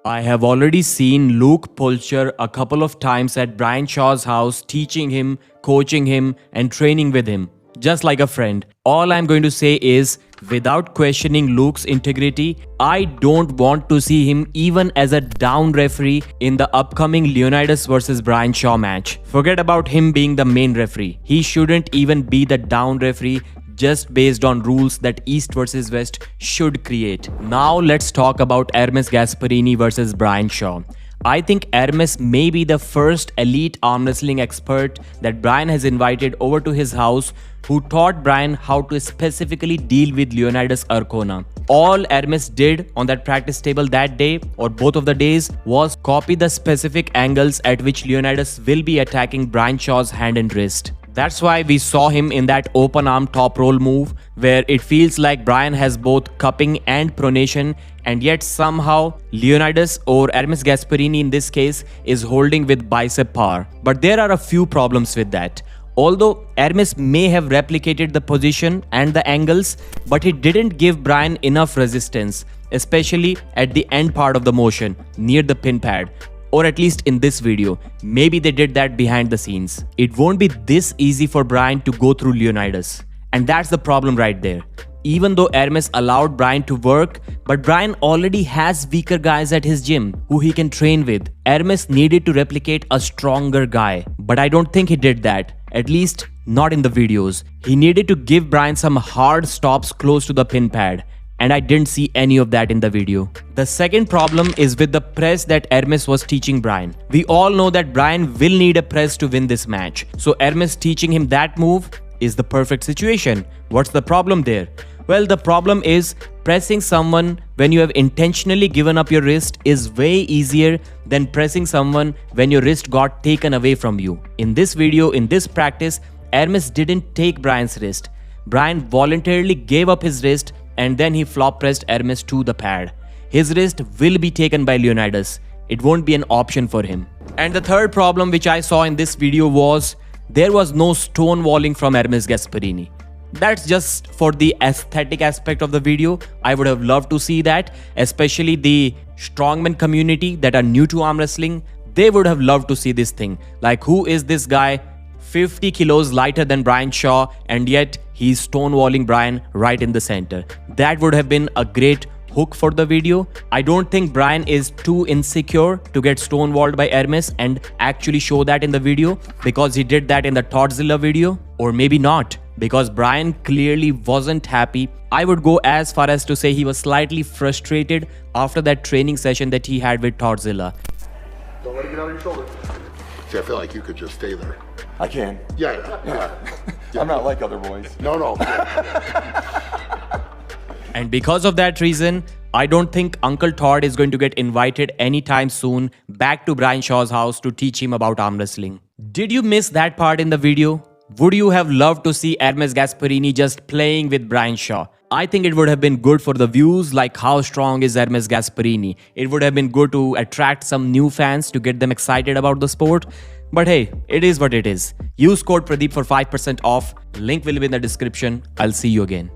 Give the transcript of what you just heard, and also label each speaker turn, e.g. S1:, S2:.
S1: I have already seen Luke Pulcher a couple of times at Brian Shaw's house, teaching him, coaching him, and training with him, just like a friend. All I'm going to say is, without questioning Luke's integrity, I don't want to see him even as a down referee in the upcoming Leonidas vs Brian Shaw match. Forget about him being the main referee. He shouldn't even be the down referee, just based on rules that East vs West should create. Now let's talk about Ermes Gasparini vs Brian Shaw. I think Ermes may be the first elite arm wrestling expert that Brian has invited over to his house, who taught Brian how to specifically deal with Leonidas Arcona. All Ermes did on that practice table that day, or both of the days, was copy the specific angles at which Leonidas will be attacking Brian Shaw's hand and wrist. That's why we saw him in that open arm top roll move, where it feels like Brian has both cupping and pronation, and yet somehow Leonidas, or Ermes Gasparini in this case, is holding with bicep power. But there are a few problems with that. Although Ermes may have replicated the position and the angles, but he didn't give Brian enough resistance, especially at the end part of the motion, near the pin pad. Or at least in this video. Maybe they did that behind the scenes. It won't be this easy for Brian to go through Leonidas. And that's the problem right there. Even though Ermes allowed Brian to work, but Brian already has weaker guys at his gym who he can train with. Ermes needed to replicate a stronger guy, but I don't think he did that. At least not in the videos. He needed to give Brian some hard stops close to the pin pad. And I didn't see any of that in the video. The second problem is with the press that Ermes was teaching Brian. We all know that Brian will need a press to win this match. So Ermes teaching him that move is the perfect situation. What's the problem there? Well, the problem is pressing someone when you have intentionally given up your wrist is way easier than pressing someone when your wrist got taken away from you. In this video, in this practice, Ermes didn't take Brian's wrist. Brian voluntarily gave up his wrist, and then he flop pressed Ermes to the pad. His wrist will be taken by Leonidas. It won't be an option for him. And the third problem which I saw in this video was there was no stonewalling from Ermes Gasparini. That's just for the aesthetic aspect of the video. I would have loved to see that, especially the strongman community that are new to arm wrestling. They would have loved to see this thing. Like, who is this guy 50 kilos lighter than Brian Shaw, and yet he's stonewalling Brian right in the center? That would have been a great hook for the video. I don't think Brian is too insecure to get stonewalled by Ermes and actually show that in the video, because he did that in the Todzilla video. Or maybe not, because Brian clearly wasn't happy. I would go as far as to say he was slightly frustrated after that training session that he had with Todzilla.
S2: Don't let it get out of your shoulder. See, I feel like you could just stay there.
S3: I can.
S2: Yeah.
S3: I'm not like other boys.
S2: No.
S1: And because of that reason, I don't think Uncle Todd is going to get invited anytime soon back to Brian Shaw's house to teach him about arm wrestling. Did you miss that part in the video? Would you have loved to see Ermes Gasparini just playing with Brian Shaw? I think it would have been good for the views, like how strong is Ermes Gasparini. It would have been good to attract some new fans to get them excited about the sport. But hey, it is what it is. Use code Pradeep for 5% off. Link will be in the description. I'll see you again.